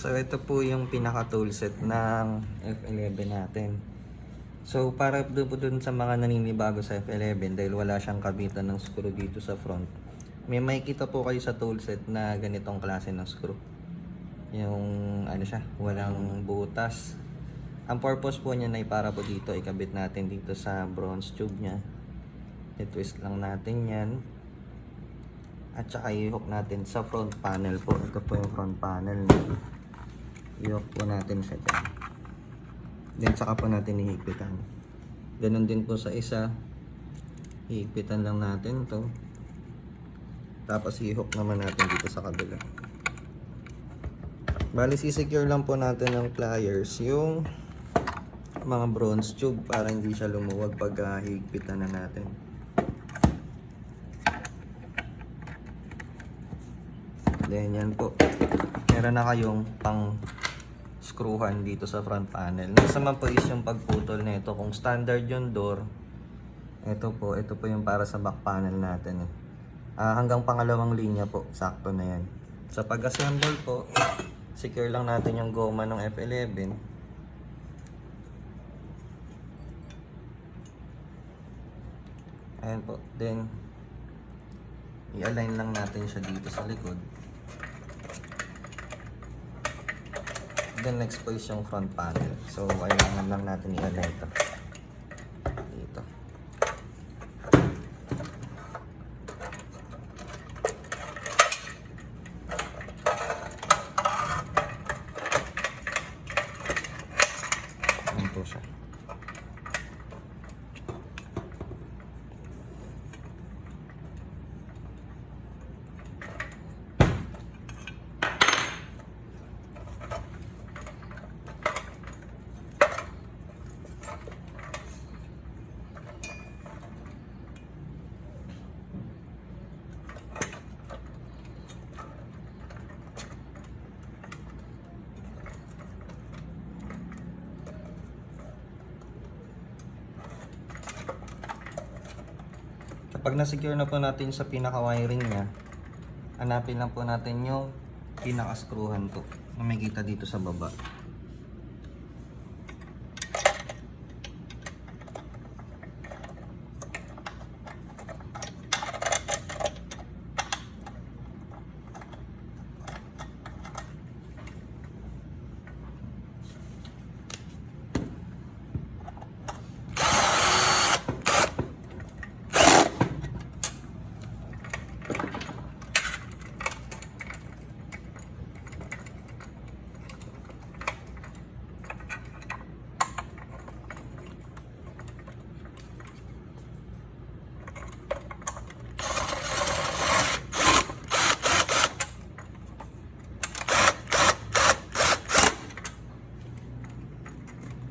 So ito po yung pinaka toolset ng F11 natin. So para dun sa mga naninibago sa F11 dahil wala siyang kabitan ng screw dito sa front, may makikita po kayo sa toolset na ganitong klase ng screw. Yung ano siya, walang butas. Ang purpose po niya ay para po dito ikabit natin dito sa bronze tube niya. I-twist lang natin yan. At saka i-hook natin sa front panel po. Ito po yung front panel niya. I-hook po natin siya dyan. Then saka po natin ihigpitan. Ganun din po sa isa. Ihigpitan lang natin to. Tapos i-hook naman natin dito sa kabila. Bali si-secure lang po natin ng pliers yung mga bronze tube para hindi siya lumuwag pag higpitan na natin. Then yan po. Meron na kayong pang screwhan dito sa front panel. Next naman po is yung pagputol nito. Kung standard yung door, ito po yung para sa back panel natin. Hanggang pangalawang linya po, sakto na yan. Sa pag-assemble po, secure lang natin yung goma ng F11. Ayan po. Then, i-align lang natin siya dito sa likod. Then next po is yung front panel. So, kailangan lang natin i-align ito. Dito. Ayan po siya. Kapag na-secure na po natin sa pinaka-wiring niya, hanapin lang po natin yung pinaka-screwhan po na may kita dito sa baba.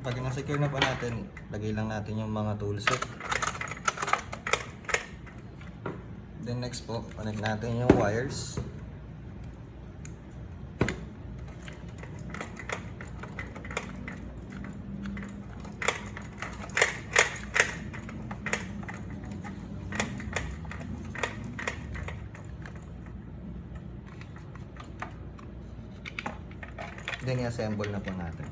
Pag na-secure na po natin, lagay lang natin yung mga toolset. Then next po, connect natin yung wires. Then i-assemble na po natin.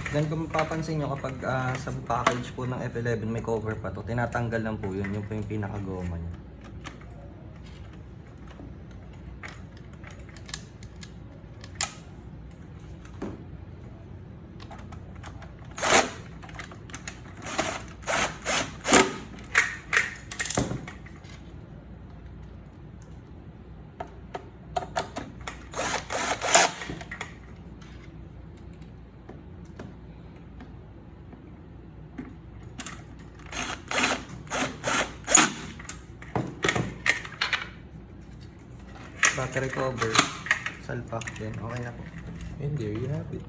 Then kung mapapansin nyo kapag sa package po ng F11 may cover pa to, tinatanggal lang po yun, yung po yung pinakagoma niya. Battery cover, salpak din, okay na po. And there you have it.